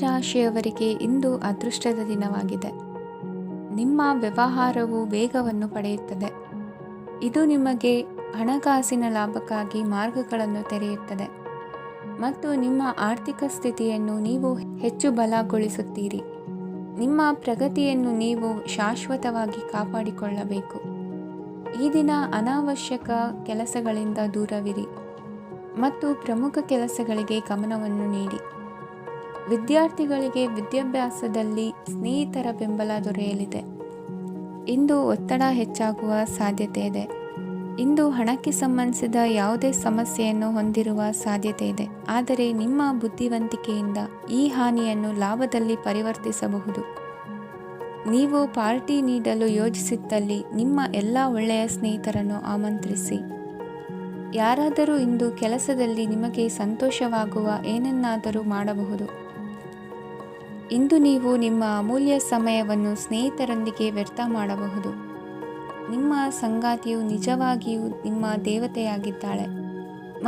ರಾಶಿಯವರಿಗೆ ಇಂದು ಅದೃಷ್ಟದ ದಿನವಾಗಿದೆ. ನಿಮ್ಮ ವ್ಯವಹಾರವು ವೇಗವನ್ನು ಪಡೆಯುತ್ತದೆ. ಇದು ನಿಮಗೆ ಹಣಕಾಸಿನ ಲಾಭಕ್ಕಾಗಿ ಮಾರ್ಗಗಳನ್ನು ತೆರೆಯುತ್ತದೆ ಮತ್ತು ನಿಮ್ಮ ಆರ್ಥಿಕ ಸ್ಥಿತಿಯನ್ನು ನೀವು ಹೆಚ್ಚು ಬಲಗೊಳಿಸುತ್ತೀರಿ. ನಿಮ್ಮ ಪ್ರಗತಿಯನ್ನು ನೀವು ಶಾಶ್ವತವಾಗಿ ಕಾಪಾಡಿಕೊಳ್ಳಬೇಕು. ಈ ದಿನ ಅನಾವಶ್ಯಕ ಕೆಲಸಗಳಿಂದ ದೂರವಿರಿ ಮತ್ತು ಪ್ರಮುಖ ಕೆಲಸಗಳಿಗೆ ಗಮನವನ್ನು ನೀಡಿ. ವಿದ್ಯಾರ್ಥಿಗಳಿಗೆ ವಿದ್ಯಾಭ್ಯಾಸದಲ್ಲಿ ಸ್ನೇಹಿತರ ಬೆಂಬಲ ದೊರೆಯಲಿದೆ. ಇಂದು ಒತ್ತಡ ಹೆಚ್ಚಾಗುವ ಸಾಧ್ಯತೆ ಇದೆ. ಇಂದು ಹಣಕ್ಕೆ ಸಂಬಂಧಿಸಿದ ಯಾವುದೇ ಸಮಸ್ಯೆಯನ್ನು ಹೊಂದಿರುವ ಸಾಧ್ಯತೆ ಇದೆ, ಆದರೆ ನಿಮ್ಮ ಬುದ್ಧಿವಂತಿಕೆಯಿಂದ ಈ ಹಾನಿಯನ್ನು ಲಾಭದಲ್ಲಿ ಪರಿವರ್ತಿಸಬಹುದು. ನೀವು ಪಾರ್ಟಿ ನೀಡಲು ಯೋಜಿಸಿದ್ದಲ್ಲಿ ನಿಮ್ಮ ಎಲ್ಲ ಒಳ್ಳೆಯ ಸ್ನೇಹಿತರನ್ನು ಆಮಂತ್ರಿಸಿ. ಯಾರಾದರೂ ಇಂದು ಕೆಲಸದಲ್ಲಿ ನಿಮಗೆ ಸಂತೋಷವಾಗುವ ಏನನ್ನಾದರೂ ಮಾಡಬಹುದು. ಇಂದು ನೀವು ನಿಮ್ಮ ಅಮೂಲ್ಯ ಸಮಯವನ್ನು ಸ್ನೇಹಿತರೊಂದಿಗೆ ವ್ಯರ್ಥ ಮಾಡಬಹುದು. ನಿಮ್ಮ ಸಂಗಾತಿಯು ನಿಜವಾಗಿಯೂ ನಿಮ್ಮ ದೇವತೆಯಾಗಿದ್ದಾಳೆ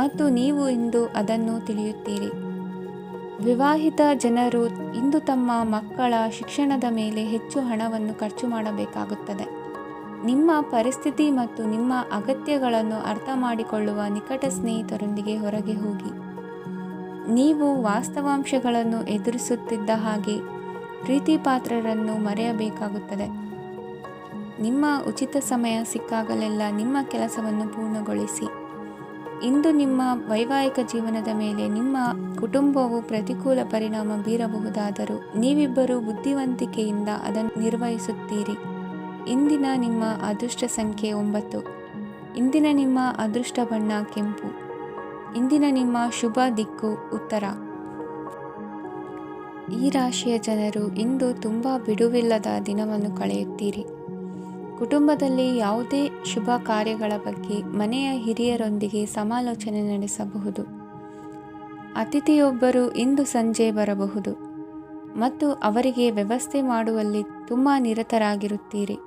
ಮತ್ತು ನೀವು ಇಂದು ಅದನ್ನು ತಿಳಿಯುತ್ತೀರಿ. ವಿವಾಹಿತ ಜನರು ಇಂದು ತಮ್ಮ ಮಕ್ಕಳ ಶಿಕ್ಷಣದ ಮೇಲೆ ಹೆಚ್ಚು ಹಣವನ್ನು ಖರ್ಚು ಮಾಡಬೇಕಾಗುತ್ತದೆ. ನಿಮ್ಮ ಪರಿಸ್ಥಿತಿ ಮತ್ತು ನಿಮ್ಮ ಅಗತ್ಯಗಳನ್ನು ಅರ್ಥ ಮಾಡಿಕೊಳ್ಳುವ ನಿಕಟ ಸ್ನೇಹಿತರೊಂದಿಗೆ ಹೊರಗೆ ಹೋಗಿ. ನೀವು ವಾಸ್ತವಾಂಶಗಳನ್ನು ಎದುರಿಸುತ್ತಿದ್ದ ಹಾಗೆ ಪ್ರೀತಿಪಾತ್ರರನ್ನು ಮರೆಯಬೇಕಾಗುತ್ತದೆ. ನಿಮ್ಮ ಉಚಿತ ಸಮಯ ಸಿಕ್ಕಾಗಲೆಲ್ಲ ನಿಮ್ಮ ಕೆಲಸವನ್ನು ಪೂರ್ಣಗೊಳಿಸಿ. ಇಂದು ನಿಮ್ಮ ವೈವಾಹಿಕ ಜೀವನದ ಮೇಲೆ ನಿಮ್ಮ ಕುಟುಂಬವು ಪ್ರತಿಕೂಲ ಪರಿಣಾಮ ಬೀರಬಹುದಾದರೂ ನೀವಿಬ್ಬರು ಬುದ್ಧಿವಂತಿಕೆಯಿಂದ ಅದನ್ನು ನಿರ್ವಹಿಸುತ್ತೀರಿ. ಇಂದಿನ ನಿಮ್ಮ ಅದೃಷ್ಟ ಸಂಖ್ಯೆ 9. ಇಂದಿನ ನಿಮ್ಮ ಅದೃಷ್ಟ ಬಣ್ಣ ಕೆಂಪು. ಇಂದಿನ ನಿಮ್ಮ ಶುಭ ದಿಕ್ಕು ಉತ್ತರ. ಈ ರಾಶಿಯ ಜನರು ಇಂದು ತುಂಬ ಬಿಡುವಿಲ್ಲದ ದಿನವನ್ನು ಕಳೆಯುತ್ತೀರಿ. ಕುಟುಂಬದಲ್ಲಿ ಯಾವುದೇ ಶುಭ ಕಾರ್ಯಗಳ ಬಗ್ಗೆ ಮನೆಯ ಹಿರಿಯರೊಂದಿಗೆ ಸಮಾಲೋಚನೆ ನಡೆಸಬಹುದು. ಅತಿಥಿಯೊಬ್ಬರು ಇಂದು ಸಂಜೆ ಬರಬಹುದು ಮತ್ತು ಅವರಿಗೆ ವ್ಯವಸ್ಥೆ ಮಾಡುವಲ್ಲಿ ತುಂಬ ನಿರತರಾಗಿರುತ್ತೀರಿ.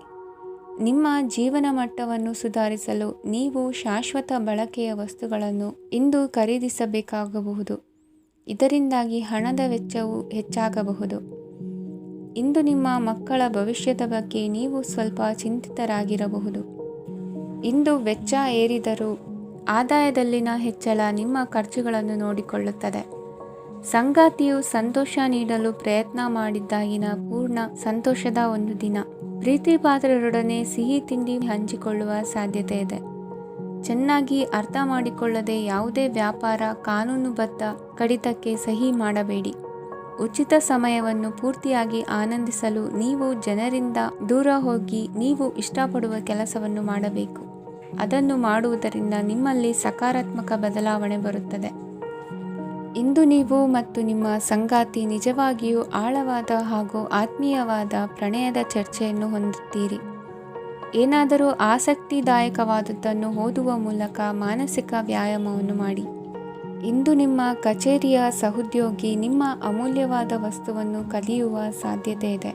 ನಿಮ್ಮ ಜೀವನ ಮಟ್ಟವನ್ನು ಸುಧಾರಿಸಲು ನೀವು ಶಾಶ್ವತ ಬಳಕೆಯ ವಸ್ತುಗಳನ್ನು ಇಂದು ಖರೀದಿಸಬೇಕಾಗಬಹುದು. ಇದರಿಂದಾಗಿ ಹಣದ ವೆಚ್ಚವು ಹೆಚ್ಚಾಗಬಹುದು. ಇಂದು ನಿಮ್ಮ ಮಕ್ಕಳ ಭವಿಷ್ಯದ ಬಗ್ಗೆ ನೀವು ಸ್ವಲ್ಪ ಚಿಂತಿತರಾಗಿರಬಹುದು. ಇಂದು ವೆಚ್ಚ ಏರಿದರೂ ಆದಾಯದಲ್ಲಿನ ಹೆಚ್ಚಳ ನಿಮ್ಮ ಖರ್ಚುಗಳನ್ನು ನೋಡಿಕೊಳ್ಳುತ್ತದೆ. ಸಂಗಾತಿಯು ಸಂತೋಷ ನೀಡಲು ಪ್ರಯತ್ನ ಮಾಡಿದ್ದಾಗಿನ ಪೂರ್ಣ ಸಂತೋಷದ ಒಂದು ದಿನ. ಪ್ರೀತಿಪಾತ್ರರೊಡನೆ ಸಿಹಿ ತಿಂಡಿ ಹಂಚಿಕೊಳ್ಳುವ ಸಾಧ್ಯತೆ ಇದೆ. ಚೆನ್ನಾಗಿ ಅರ್ಥ ಮಾಡಿಕೊಳ್ಳದೆ ಯಾವುದೇ ವ್ಯಾಪಾರ ಕಾನೂನುಬದ್ಧ ಕಡಿತಕ್ಕೆ ಸಹಿ ಮಾಡಬೇಡಿ. ಉಚಿತ ಸಮಯವನ್ನು ಪೂರ್ತಿಯಾಗಿ ಆನಂದಿಸಲು ನೀವು ಜನರಿಂದ ದೂರ ಹೋಗಿ ನೀವು ಇಷ್ಟಪಡುವ ಕೆಲಸವನ್ನು ಮಾಡಬೇಕು. ಅದನ್ನು ಮಾಡುವುದರಿಂದ ನಿಮ್ಮಲ್ಲಿ ಸಕಾರಾತ್ಮಕ ಬದಲಾವಣೆ ಬರುತ್ತದೆ. ಇಂದು ನೀವು ಮತ್ತು ನಿಮ್ಮ ಸಂಗಾತಿ ನಿಜವಾಗಿಯೂ ಆಳವಾದ ಹಾಗೂ ಆತ್ಮೀಯವಾದ ಪ್ರಣಯದ ಚರ್ಚೆಯನ್ನು ಹೊಂದುತ್ತೀರಿ. ಏನಾದರೂ ಆಸಕ್ತಿದಾಯಕವಾದದ್ದನ್ನು ಓದುವ ಮೂಲಕ ಮಾನಸಿಕ ವ್ಯಾಯಾಮವನ್ನು ಮಾಡಿ. ಇಂದು ನಿಮ್ಮ ಕಚೇರಿಯ ಸಹೋದ್ಯೋಗಿ ನಿಮ್ಮ ಅಮೂಲ್ಯವಾದ ವಸ್ತುವನ್ನು ಕದಿಯುವ ಸಾಧ್ಯತೆ ಇದೆ.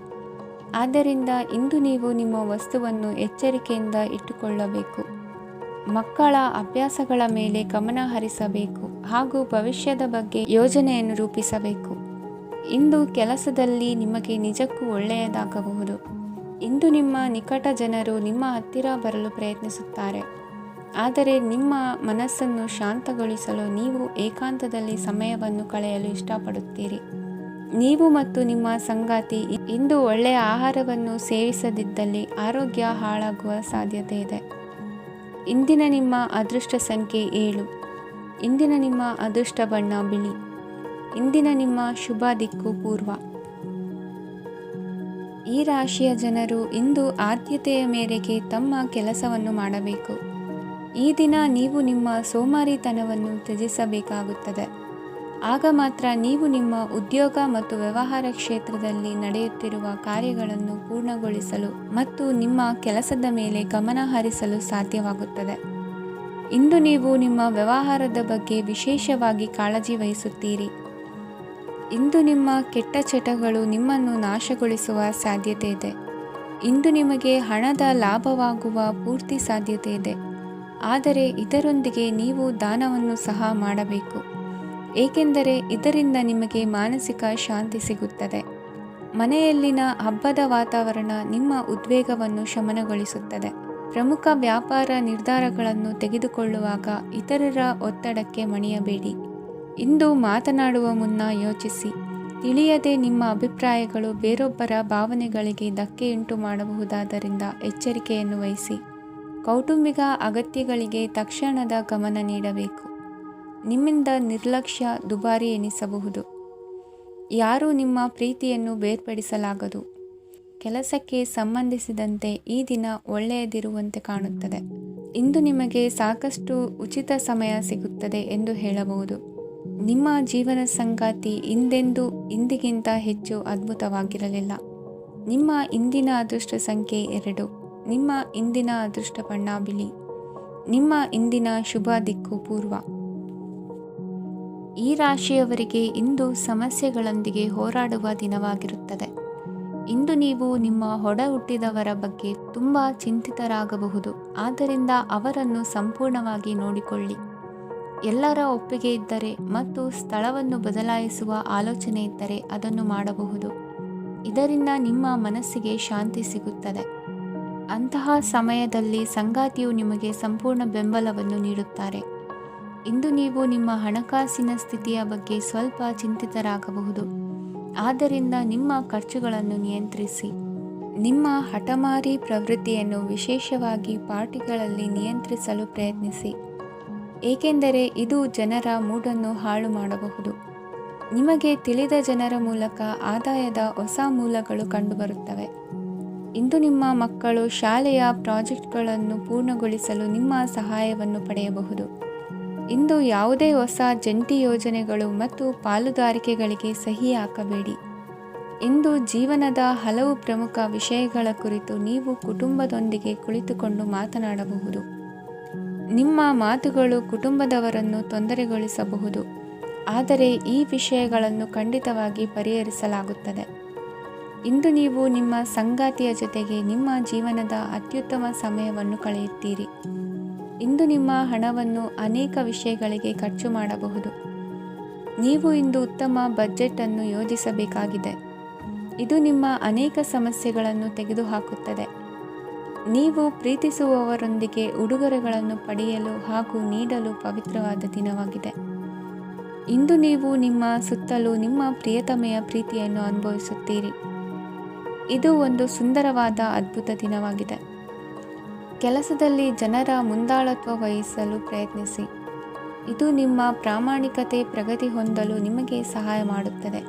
ಆದ್ದರಿಂದ ಇಂದು ನೀವು ನಿಮ್ಮ ವಸ್ತುವನ್ನು ಎಚ್ಚರಿಕೆಯಿಂದ ಇಟ್ಟುಕೊಳ್ಳಬೇಕು. ಮಕ್ಕಳ ಅಭ್ಯಾಸಗಳ ಮೇಲೆ ಗಮನ ಹರಿಸಬೇಕು ಹಾಗೂ ಭವಿಷ್ಯದ ಬಗ್ಗೆ ಯೋಜನೆಯನ್ನು ರೂಪಿಸಬೇಕು. ಇಂದು ಕೆಲಸದಲ್ಲಿ ನಿಮಗೆ ನಿಜಕ್ಕೂ ಒಳ್ಳೆಯದಾಗಬಹುದು. ಇಂದು ನಿಮ್ಮ ನಿಕಟ ಜನರು ನಿಮ್ಮ ಹತ್ತಿರ ಬರಲು ಪ್ರಯತ್ನಿಸುತ್ತಾರೆ, ಆದರೆ ನಿಮ್ಮ ಮನಸ್ಸನ್ನು ಶಾಂತಗೊಳಿಸಲು ನೀವು ಏಕಾಂತದಲ್ಲಿ ಸಮಯವನ್ನು ಕಳೆಯಲು ಇಷ್ಟಪಡುತ್ತೀರಿ. ನೀವು ಮತ್ತು ನಿಮ್ಮ ಸಂಗಾತಿ ಇಂದು ಒಳ್ಳೆಯ ಆಹಾರವನ್ನು ಸೇವಿಸದಿದ್ದಲ್ಲಿ ಆರೋಗ್ಯ ಹಾಳಾಗುವ ಸಾಧ್ಯತೆ ಇದೆ. ಇಂದಿನ ನಿಮ್ಮ ಅದೃಷ್ಟ ಸಂಖ್ಯೆ 7. ಇಂದಿನ ನಿಮ್ಮ ಅದೃಷ್ಟ ಬಣ್ಣ ಬಿಳಿ. ಇಂದಿನ ನಿಮ್ಮ ಶುಭ ದಿಕ್ಕು ಪೂರ್ವ. ಈ ರಾಶಿಯ ಜನರು ಇಂದು ಆದ್ಯತೆಯ ಮೇರೆಗೆ ತಮ್ಮ ಕೆಲಸವನ್ನು ಮಾಡಬೇಕು. ಈ ದಿನ ನೀವು ನಿಮ್ಮ ಸೋಮಾರಿತನವನ್ನು ತ್ಯಜಿಸಬೇಕಾಗುತ್ತದೆ. ಆಗ ಮಾತ್ರ ನೀವು ನಿಮ್ಮ ಉದ್ಯೋಗ ಮತ್ತು ವ್ಯವಹಾರ ಕ್ಷೇತ್ರದಲ್ಲಿ ನಡೆಯುತ್ತಿರುವ ಕಾರ್ಯಗಳನ್ನು ಪೂರ್ಣಗೊಳಿಸಲು ಮತ್ತು ನಿಮ್ಮ ಕೆಲಸದ ಮೇಲೆ ಗಮನ ಹರಿಸಲು ಸಾಧ್ಯವಾಗುತ್ತದೆ. ಇಂದು ನೀವು ನಿಮ್ಮ ವ್ಯವಹಾರದ ಬಗ್ಗೆ ವಿಶೇಷವಾಗಿ ಕಾಳಜಿ ವಹಿಸುತ್ತೀರಿ. ಇಂದು ನಿಮ್ಮ ಕೆಟ್ಟ ಚಟಗಳು ನಿಮ್ಮನ್ನು ನಾಶಗೊಳಿಸುವ ಸಾಧ್ಯತೆ ಇದೆ. ಇಂದು ನಿಮಗೆ ಹಣದ ಲಾಭವಾಗುವ ಪೂರ್ತಿ ಸಾಧ್ಯತೆ ಇದೆ, ಆದರೆ ಇದರೊಂದಿಗೆ ನೀವು ದಾನವನ್ನು ಸಹ ಮಾಡಬೇಕು. ಏಕೆಂದರೆ ಇದರಿಂದ ನಿಮಗೆ ಮಾನಸಿಕ ಶಾಂತಿ ಸಿಗುತ್ತದೆ. ಮನೆಯಲ್ಲಿನ ಹಬ್ಬದ ವಾತಾವರಣ ನಿಮ್ಮ ಉದ್ವೇಗವನ್ನು ಶಮನಗೊಳಿಸುತ್ತದೆ. ಪ್ರಮುಖ ವ್ಯಾಪಾರ ನಿರ್ಧಾರಗಳನ್ನು ತೆಗೆದುಕೊಳ್ಳುವಾಗ ಇತರರ ಒತ್ತಡಕ್ಕೆ ಮಣಿಯಬೇಡಿ. ಇಂದು ಮಾತನಾಡುವ ಮುನ್ನ ಯೋಚಿಸಿ. ತಿಳಿಯದೆ ನಿಮ್ಮ ಅಭಿಪ್ರಾಯಗಳು ಬೇರೊಬ್ಬರ ಭಾವನೆಗಳಿಗೆ ಧಕ್ಕೆಯುಂಟು ಮಾಡಬಹುದಾದ್ದರಿಂದ ಎಚ್ಚರಿಕೆಯನ್ನು ವಹಿಸಿ. ಕೌಟುಂಬಿಕ ಅಗತ್ಯಗಳಿಗೆ ತಕ್ಷಣದ ಗಮನ ನೀಡಬೇಕು. ನಿಮ್ಮಿಂದ ನಿರ್ಲಕ್ಷ್ಯ ದುಬಾರಿ ಎನಿಸಬಹುದು. ಯಾರೂ ನಿಮ್ಮ ಪ್ರೀತಿಯನ್ನು ಬೇರ್ಪಡಿಸಲಾಗದು. ಕೆಲಸಕ್ಕೆ ಸಂಬಂಧಿಸಿದಂತೆ ಈ ದಿನ ಒಳ್ಳೆಯದಿರುವಂತೆ ಕಾಣುತ್ತದೆ. ಇಂದು ನಿಮಗೆ ಸಾಕಷ್ಟು ಉಚಿತ ಸಮಯ ಸಿಗುತ್ತದೆ ಎಂದು ಹೇಳಬಹುದು. ನಿಮ್ಮ ಜೀವನ ಸಂಗಾತಿ ಇಂದಿಗಿಂತ ಹೆಚ್ಚು ಅದ್ಭುತವಾಗಿರಲಿಲ್ಲ. ನಿಮ್ಮ ಇಂದಿನ ಅದೃಷ್ಟ ಸಂಖ್ಯೆ 2. ನಿಮ್ಮ ಇಂದಿನ ಅದೃಷ್ಟ ಬಣ್ಣ ಬಿಳಿ. ನಿಮ್ಮ ಇಂದಿನ ಶುಭ ದಿಕ್ಕು ಪೂರ್ವ. ಈ ರಾಶಿಯವರಿಗೆ ಇಂದು ಸಮಸ್ಯೆಗಳೊಂದಿಗೆ ಹೋರಾಡುವ ದಿನವಾಗಿರುತ್ತದೆ. ಇಂದು ನೀವು ನಿಮ್ಮ ಒಡ ಹುಟ್ಟಿದವರ ಬಗ್ಗೆ ತುಂಬ ಚಿಂತಿತರಾಗಬಹುದು. ಆದ್ದರಿಂದ ಅವರನ್ನು ಸಂಪೂರ್ಣವಾಗಿ ನೋಡಿಕೊಳ್ಳಿ. ಎಲ್ಲರ ಒಪ್ಪಿಗೆ ಇದ್ದರೆ ಮತ್ತು ಸ್ಥಳವನ್ನು ಬದಲಾಯಿಸುವ ಆಲೋಚನೆ ಇದ್ದರೆ ಅದನ್ನು ಮಾಡಬಹುದು. ಇದರಿಂದ ನಿಮ್ಮ ಮನಸ್ಸಿಗೆ ಶಾಂತಿ ಸಿಗುತ್ತದೆ. ಅಂತಹ ಸಮಯದಲ್ಲಿ ಸಂಗಾತಿಯು ನಿಮಗೆ ಸಂಪೂರ್ಣ ಬೆಂಬಲವನ್ನು ನೀಡುತ್ತಾರೆ. ಇಂದು ನೀವು ನಿಮ್ಮ ಹಣಕಾಸಿನ ಸ್ಥಿತಿಯ ಬಗ್ಗೆ ಸ್ವಲ್ಪ ಚಿಂತಿತರಾಗಬಹುದು. ಆದ್ದರಿಂದ ನಿಮ್ಮ ಖರ್ಚುಗಳನ್ನು ನಿಯಂತ್ರಿಸಿ. ನಿಮ್ಮ ಹಠಮಾರಿ ಪ್ರವೃತ್ತಿಯನ್ನು ವಿಶೇಷವಾಗಿ ಪಾರ್ಟಿಗಳಲ್ಲಿ ನಿಯಂತ್ರಿಸಲು ಪ್ರಯತ್ನಿಸಿ. ಏಕೆಂದರೆ ಇದು ಜನರ ಮೂಡನ್ನು ಹಾಳು ಮಾಡಬಹುದು. ನಿಮಗೆ ತಿಳಿದ ಜನರ ಮೂಲಕ ಆದಾಯದ ಹೊಸ ಮೂಲಗಳು ಕಂಡುಬರುತ್ತವೆ. ಇಂದು ನಿಮ್ಮ ಮಕ್ಕಳು ಶಾಲೆಯ ಪ್ರಾಜೆಕ್ಟ್ಗಳನ್ನು ಪೂರ್ಣಗೊಳಿಸಲು ನಿಮ್ಮ ಸಹಾಯವನ್ನು ಪಡೆಯಬಹುದು. ಇಂದು ಯಾವುದೇ ಹೊಸ ಜಂಟಿ ಯೋಜನೆಗಳು ಮತ್ತು ಪಾಲುದಾರಿಕೆಗಳಿಗೆ ಸಹಿ ಹಾಕಬೇಡಿ. ಇಂದು ಜೀವನದ ಹಲವು ಪ್ರಮುಖ ವಿಷಯಗಳ ಕುರಿತು ನೀವು ಕುಟುಂಬದೊಂದಿಗೆ ಕುಳಿತುಕೊಂಡು ಮಾತನಾಡಬಹುದು. ನಿಮ್ಮ ಮಾತುಗಳು ಕುಟುಂಬದವರನ್ನು ತೊಂದರೆಗೊಳಿಸಬಹುದು, ಆದರೆ ಈ ವಿಷಯಗಳನ್ನು ಖಂಡಿತವಾಗಿ ಪರಿಹರಿಸಲಾಗುತ್ತದೆ. ಇಂದು ನೀವು ನಿಮ್ಮ ಸಂಗಾತಿಯ ಜೊತೆಗೆ ನಿಮ್ಮ ಜೀವನದ ಅತ್ಯುತ್ತಮ ಸಮಯವನ್ನು ಕಳೆಯುತ್ತೀರಿ. ಇಂದು ನಿಮ್ಮ ಹಣವನ್ನು ಅನೇಕ ವಿಷಯಗಳಿಗೆ ಖರ್ಚು ಮಾಡಬಹುದು. ನೀವು ಇಂದು ಉತ್ತಮ ಬಜೆಟ್ ಅನ್ನು ಯೋಜಿಸಬೇಕಾಗಿದೆ. ಇದು ನಿಮ್ಮ ಅನೇಕ ಸಮಸ್ಯೆಗಳನ್ನು ತೆಗೆದುಹಾಕುತ್ತದೆ. ನೀವು ಪ್ರೀತಿಸುವವರೊಂದಿಗೆ ಉಡುಗೊರೆಗಳನ್ನು ಪಡೆಯಲು ಹಾಗೂ ನೀಡಲು ಪವಿತ್ರವಾದ ದಿನವಾಗಿದೆ. ಇಂದು ನೀವು ನಿಮ್ಮ ಸುತ್ತಲೂ ನಿಮ್ಮ ಪ್ರಿಯತಮೆಯ ಪ್ರೀತಿಯನ್ನು ಅನುಭವಿಸುತ್ತೀರಿ. ಇದು ಒಂದು ಸುಂದರವಾದ ಅದ್ಭುತ ದಿನವಾಗಿದೆ. ಕೆಲಸದಲ್ಲಿ ಜನರ ಮುಂದಾಳತ್ವ ವಹಿಸಲು ಪ್ರಯತ್ನಿಸಿ. ಇದು ನಿಮ್ಮ ಪ್ರಾಮಾಣಿಕತೆ ಪ್ರಗತಿ ಹೊಂದಲು ನಿಮಗೆ ಸಹಾಯ ಮಾಡುತ್ತದೆ.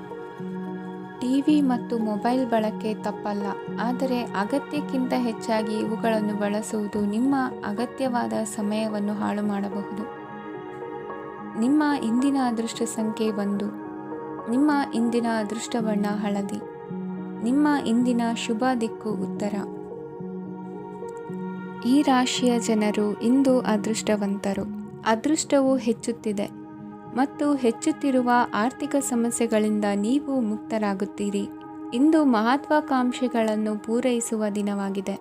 ಟಿವಿ ಮತ್ತು ಮೊಬೈಲ್ ಬಳಕೆ ತಪ್ಪಲ್ಲ, ಆದರೆ ಅಗತ್ಯಕ್ಕಿಂತ ಹೆಚ್ಚಾಗಿ ಇವುಗಳನ್ನು ಬಳಸುವುದು ನಿಮ್ಮ ಅಗತ್ಯವಾದ ಸಮಯವನ್ನು ಹಾಳು ಮಾಡಬಹುದು. ನಿಮ್ಮ ಇಂದಿನ ಅದೃಷ್ಟ ಸಂಖ್ಯೆ 1. ನಿಮ್ಮ ಇಂದಿನ ಅದೃಷ್ಟ ಬಣ್ಣ ಹಳದಿ. ನಿಮ್ಮ ಇಂದಿನ ಶುಭ ದಿಕ್ಕು ಉತ್ತರ. ಈ ರಾಶಿಯ ಜನರು ಇಂದು ಅದೃಷ್ಟವಂತರು. ಅದೃಷ್ಟವು ಹೆಚ್ಚುತ್ತಿದೆ ಮತ್ತು ಹೆಚ್ಚುತ್ತಿರುವ ಆರ್ಥಿಕ ಸಮಸ್ಯೆಗಳಿಂದ ನೀವು ಮುಕ್ತರಾಗುತ್ತೀರಿ. ಇಂದು ಮಹತ್ವಾಕಾಂಕ್ಷೆಗಳನ್ನು ಪೂರೈಸುವ ದಿನವಾಗಿದೆ,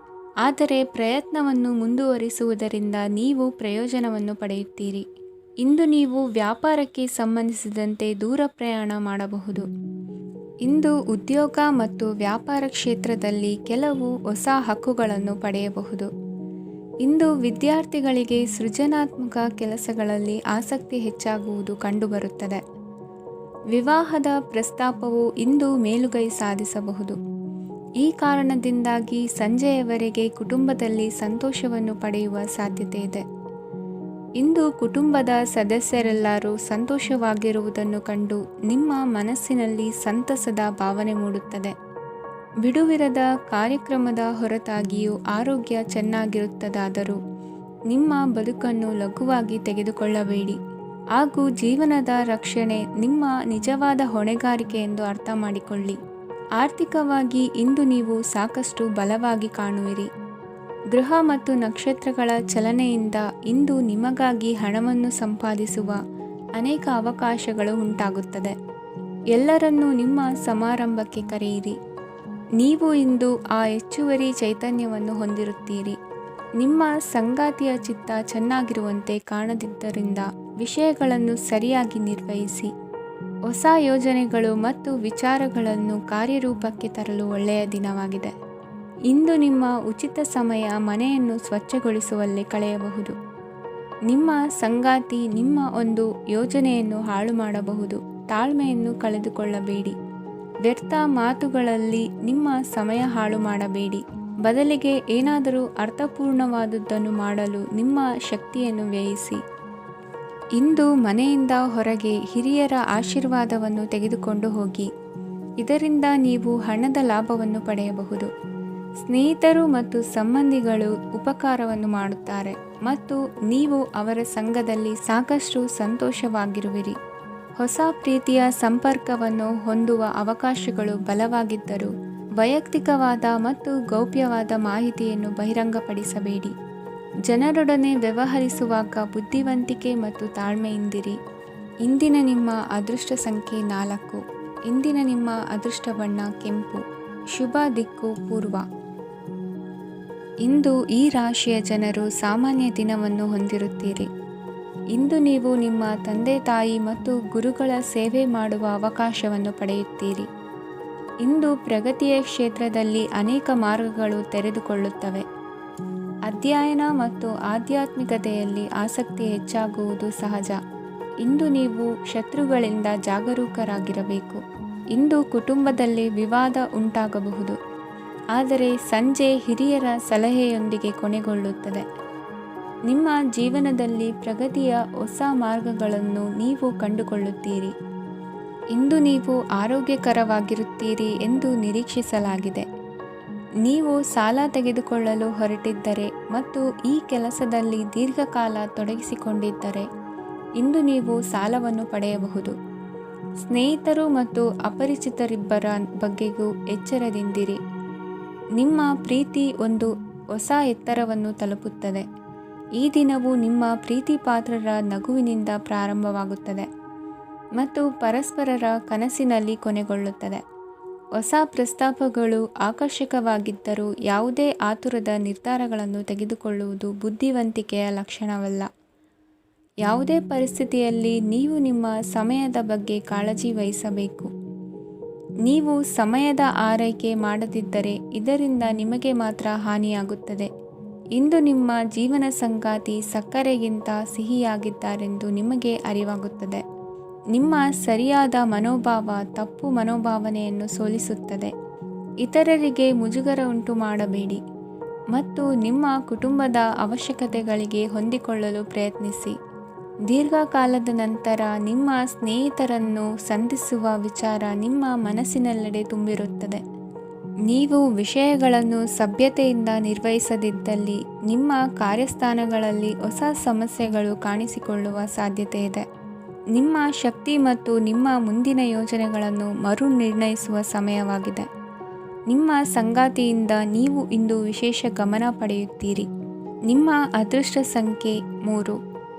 ಆದರೆ ಪ್ರಯತ್ನವನ್ನು ಮುಂದುವರಿಸುವುದರಿಂದ ನೀವು ಪ್ರಯೋಜನವನ್ನು ಪಡೆಯುತ್ತೀರಿ. ಇಂದು ನೀವು ವ್ಯಾಪಾರಕ್ಕೆ ಸಂಬಂಧಿಸಿದಂತೆ ದೂರ ಪ್ರಯಾಣ ಮಾಡಬಹುದು. ಇಂದು ಉದ್ಯೋಗ ಮತ್ತು ವ್ಯಾಪಾರ ಕ್ಷೇತ್ರದಲ್ಲಿ ಕೆಲವು ಹೊಸ ಹಕ್ಕುಗಳನ್ನು ಪಡೆಯಬಹುದು. ಇಂದು ವಿದ್ಯಾರ್ಥಿಗಳಿಗೆ ಸೃಜನಾತ್ಮಕ ಕೆಲಸಗಳಲ್ಲಿ ಆಸಕ್ತಿ ಹೆಚ್ಚಾಗುವುದು ಕಂಡುಬರುತ್ತದೆ. ವಿವಾಹದ ಪ್ರಸ್ತಾಪವು ಇಂದು ಮೇಲುಗೈ ಸಾಧಿಸಬಹುದು. ಈ ಕಾರಣದಿಂದಾಗಿ ಸಂಜೆಯವರೆಗೆ ಕುಟುಂಬದಲ್ಲಿ ಸಂತೋಷವನ್ನು ಪಡೆಯುವ ಸಾಧ್ಯತೆ ಇದೆ. ಇಂದು ಕುಟುಂಬದ ಸದಸ್ಯರೆಲ್ಲರೂ ಸಂತೋಷವಾಗಿರುವುದನ್ನು ಕಂಡು ನಿಮ್ಮ ಮನಸ್ಸಿನಲ್ಲಿ ಸಂತಸದ ಭಾವನೆ ಮೂಡುತ್ತದೆ. ಬಿಡುವಿರದ ಕಾರ್ಯಕ್ರಮದ ಹೊರತಾಗಿಯೂ ಆರೋಗ್ಯ ಚೆನ್ನಾಗಿರುತ್ತದಾದರೂ ನಿಮ್ಮ ಬದುಕನ್ನು ಲಘುವಾಗಿ ತೆಗೆದುಕೊಳ್ಳಬೇಡಿ ಹಾಗೂ ಜೀವನದ ರಕ್ಷಣೆ ನಿಮ್ಮ ನಿಜವಾದ ಹೊಣೆಗಾರಿಕೆ ಎಂದು ಅರ್ಥ ಮಾಡಿಕೊಳ್ಳಿ. ಆರ್ಥಿಕವಾಗಿ ಇಂದು ನೀವು ಸಾಕಷ್ಟು ಬಲವಾಗಿ ಕಾಣುವಿರಿ. ಗೃಹ ಮತ್ತು ನಕ್ಷತ್ರಗಳ ಚಲನೆಯಿಂದ ಇಂದು ನಿಮಗಾಗಿ ಹಣವನ್ನು ಸಂಪಾದಿಸುವ ಅನೇಕ ಅವಕಾಶಗಳು ಉಂಟಾಗುತ್ತದೆ. ಎಲ್ಲರನ್ನೂ ನಿಮ್ಮ ಸಮಾರಂಭಕ್ಕೆ ಕರೆಯಿರಿ. ನೀವು ಇಂದು ಆ ಹೆಚ್ಚುವರಿ ಚೈತನ್ಯವನ್ನು ಹೊಂದಿರುತ್ತೀರಿ. ನಿಮ್ಮ ಸಂಗಾತಿಯ ಚಿತ್ತ ಚೆನ್ನಾಗಿರುವಂತೆ ಕಾಣದಿದ್ದರಿಂದ ವಿಷಯಗಳನ್ನು ಸರಿಯಾಗಿ ನಿರ್ವಹಿಸಿ. ಹೊಸ ಯೋಜನೆಗಳು ಮತ್ತು ವಿಚಾರಗಳನ್ನು ಕಾರ್ಯರೂಪಕ್ಕೆ ತರಲು ಒಳ್ಳೆಯ ದಿನವಾಗಿದೆ. ಇಂದು ನಿಮ್ಮ ಉಚಿತ ಸಮಯ ಮನೆಯನ್ನು ಸ್ವಚ್ಛಗೊಳಿಸುವಲ್ಲಿ ಕಳೆಯಬಹುದು. ನಿಮ್ಮ ಸಂಗಾತಿ ನಿಮ್ಮ ಒಂದು ಯೋಜನೆಯನ್ನು ಹಾಳು ಮಾಡಬಹುದು. ತಾಳ್ಮೆಯನ್ನು ಕಳೆದುಕೊಳ್ಳಬೇಡಿ. ವ್ಯರ್ಥ ಮಾತುಗಳಲ್ಲಿ ನಿಮ್ಮ ಸಮಯ ಹಾಳು ಮಾಡಬೇಡಿ. ಬದಲಿಗೆ ಏನಾದರೂ ಅರ್ಥಪೂರ್ಣವಾದುದನ್ನು ಮಾಡಲು ನಿಮ್ಮ ಶಕ್ತಿಯನ್ನು ವ್ಯಯಿಸಿ. ಇಂದು ಮನೆಯಿಂದ ಹೊರಗೆ ಹಿರಿಯರ ಆಶೀರ್ವಾದವನ್ನು ತೆಗೆದುಕೊಂಡು ಹೋಗಿ. ಇದರಿಂದ ನೀವು ಹಣದ ಲಾಭವನ್ನು ಪಡೆಯಬಹುದು. ಸ್ನೇಹಿತರು ಮತ್ತು ಸಂಬಂಧಿಗಳು ಉಪಕಾರವನ್ನು ಮಾಡುತ್ತಾರೆ ಮತ್ತು ನೀವು ಅವರ ಸಂಘದಲ್ಲಿ ಸಾಕಷ್ಟು ಸಂತೋಷವಾಗಿರುವಿರಿ. ಹೊಸ ಪ್ರೀತಿಯ ಸಂಪರ್ಕವನ್ನು ಹೊಂದುವ ಅವಕಾಶಗಳು ಬಲವಾಗಿದ್ದರೂ ವೈಯಕ್ತಿಕವಾದ ಮತ್ತು ಗೌಪ್ಯವಾದ ಮಾಹಿತಿಯನ್ನು ಬಹಿರಂಗಪಡಿಸಬೇಡಿ. ಜನರೊಡನೆ ವ್ಯವಹರಿಸುವಾಗ ಬುದ್ಧಿವಂತಿಕೆ ಮತ್ತು ತಾಳ್ಮೆಯಿಂದಿರಿ. ಇಂದಿನ ನಿಮ್ಮ ಅದೃಷ್ಟ ಸಂಖ್ಯೆ 4. ಇಂದಿನ ನಿಮ್ಮ ಅದೃಷ್ಟ ಬಣ್ಣ ಕೆಂಪು. ಶುಭ ದಿಕ್ಕು ಪೂರ್ವ. ಇಂದು ಈ ರಾಶಿಯ ಜನರು ಸಾಮಾನ್ಯ ದಿನವನ್ನು ಹೊಂದಿರುತ್ತೀರಿ. ಇಂದು ನೀವು ನಿಮ್ಮ ತಂದೆ ತಾಯಿ ಮತ್ತು ಗುರುಗಳ ಸೇವೆ ಮಾಡುವ ಅವಕಾಶವನ್ನು ಪಡೆಯುತ್ತೀರಿ. ಇಂದು ಪ್ರಗತಿಯ ಕ್ಷೇತ್ರದಲ್ಲಿ ಅನೇಕ ಮಾರ್ಗಗಳು ತೆರೆದುಕೊಳ್ಳುತ್ತವೆ. ಅಧ್ಯಯನ ಮತ್ತು ಆಧ್ಯಾತ್ಮಿಕತೆಯಲ್ಲಿ ಆಸಕ್ತಿ ಹೆಚ್ಚಾಗುವುದು ಸಹಜ. ಇಂದು ನೀವು ಶತ್ರುಗಳಿಂದ ಜಾಗರೂಕರಾಗಿರಬೇಕು. ಇಂದು ಕುಟುಂಬದಲ್ಲಿ ವಿವಾದ ಉಂಟಾಗಬಹುದು, ಆದರೆ ಸಂಜೆ ಹಿರಿಯರ ಸಲಹೆಯೊಂದಿಗೆ ಕೊನೆಗೊಳ್ಳುತ್ತದೆ. ನಿಮ್ಮ ಜೀವನದಲ್ಲಿ ಪ್ರಗತಿಯ ಹೊಸ ಮಾರ್ಗಗಳನ್ನು ನೀವು ಕಂಡುಕೊಳ್ಳುತ್ತೀರಿ. ಇಂದು ನೀವು ಆರೋಗ್ಯಕರವಾಗಿರುತ್ತೀರಿ ಎಂದು ನಿರೀಕ್ಷಿಸಲಾಗಿದೆ. ನೀವು ಸಾಲ ತೆಗೆದುಕೊಳ್ಳಲು ಹೊರಟಿದ್ದರೆ ಮತ್ತು ಈ ಕೆಲಸದಲ್ಲಿ ದೀರ್ಘಕಾಲ ತೊಡಗಿಸಿಕೊಂಡಿದ್ದರೆ ಇಂದು ನೀವು ಸಾಲವನ್ನು ಪಡೆಯಬಹುದು. ಸ್ನೇಹಿತರು ಮತ್ತು ಅಪರಿಚಿತರಿಬ್ಬರ ಬಗ್ಗೆಗೂ ಎಚ್ಚರದಿಂದಿರಿ. ನಿಮ್ಮ ಪ್ರೀತಿ ಒಂದು ಹೊಸ ಎತ್ತರವನ್ನು ತಲುಪುತ್ತದೆ. ಈ ದಿನವು ನಿಮ್ಮ ಪ್ರೀತಿ ಪಾತ್ರರ ನಗುವಿನಿಂದ ಪ್ರಾರಂಭವಾಗುತ್ತದೆ ಮತ್ತು ಪರಸ್ಪರರ ಕನಸಿನಲ್ಲಿ ಕೊನೆಗೊಳ್ಳುತ್ತದೆ. ಹೊಸ ಪ್ರಸ್ತಾಪಗಳು ಆಕರ್ಷಕವಾಗಿದ್ದರೂ ಯಾವುದೇ ಆತುರದ ನಿರ್ಧಾರಗಳನ್ನು ತೆಗೆದುಕೊಳ್ಳುವುದು ಬುದ್ಧಿವಂತಿಕೆಯ ಲಕ್ಷಣವಲ್ಲ. ಯಾವುದೇ ಪರಿಸ್ಥಿತಿಯಲ್ಲಿ ನೀವು ನಿಮ್ಮ ಸಮಯದ ಬಗ್ಗೆ ಕಾಳಜಿ ವಹಿಸಬೇಕು. ನೀವು ಸಮಯದ ಆರೈಕೆ ಮಾಡದಿದ್ದರೆ ಇದರಿಂದ ನಿಮಗೆ ಮಾತ್ರ ಹಾನಿಯಾಗುತ್ತದೆ. ಇಂದು ನಿಮ್ಮ ಜೀವನ ಸಂಗಾತಿ ಸಕ್ಕರೆಗಿಂತ ಸಿಹಿಯಾಗಿದ್ದಾರೆಂದು ನಿಮಗೆ ಅರಿವಾಗುತ್ತದೆ. ನಿಮ್ಮ ಸರಿಯಾದ ಮನೋಭಾವ ತಪ್ಪು ಮನೋಭಾವನೆಯನ್ನು ಸೋಲಿಸುತ್ತದೆ. ಇತರರಿಗೆ ಮುಜುಗರ ಉಂಟು ಮಾಡಬೇಡಿ ಮತ್ತು ನಿಮ್ಮ ಕುಟುಂಬದ ಅವಶ್ಯಕತೆಗಳಿಗೆ ಹೊಂದಿಕೊಳ್ಳಲು ಪ್ರಯತ್ನಿಸಿ. ದೀರ್ಘಕಾಲದ ನಂತರ ನಿಮ್ಮ ಸ್ನೇಹಿತರನ್ನು ಸಂಧಿಸುವ ವಿಚಾರ ನಿಮ್ಮ ಮನಸ್ಸಿನೆಲ್ಲೆಡೆ ತುಂಬಿರುತ್ತದೆ. ನೀವು ವಿಷಯಗಳನ್ನು ಸಭ್ಯತೆಯಿಂದ ನಿರ್ವಹಿಸದಿದ್ದಲ್ಲಿ ನಿಮ್ಮ ಕಾರ್ಯಸ್ಥಾನಗಳಲ್ಲಿ ಹೊಸ ಸಮಸ್ಯೆಗಳು ಕಾಣಿಸಿಕೊಳ್ಳುವ ಸಾಧ್ಯತೆ ಇದೆ. ನಿಮ್ಮ ಶಕ್ತಿ ಮತ್ತು ನಿಮ್ಮ ಮುಂದಿನ ಯೋಜನೆಗಳನ್ನು ಮರು ನಿರ್ಣಯಿಸುವ ಸಮಯವಾಗಿದೆ. ನಿಮ್ಮ ಸಂಗಾತಿಯಿಂದ ನೀವು ಇಂದು ವಿಶೇಷ ಗಮನ ಪಡೆಯುತ್ತೀರಿ. ನಿಮ್ಮ ಅದೃಷ್ಟ ಸಂಖ್ಯೆ 3.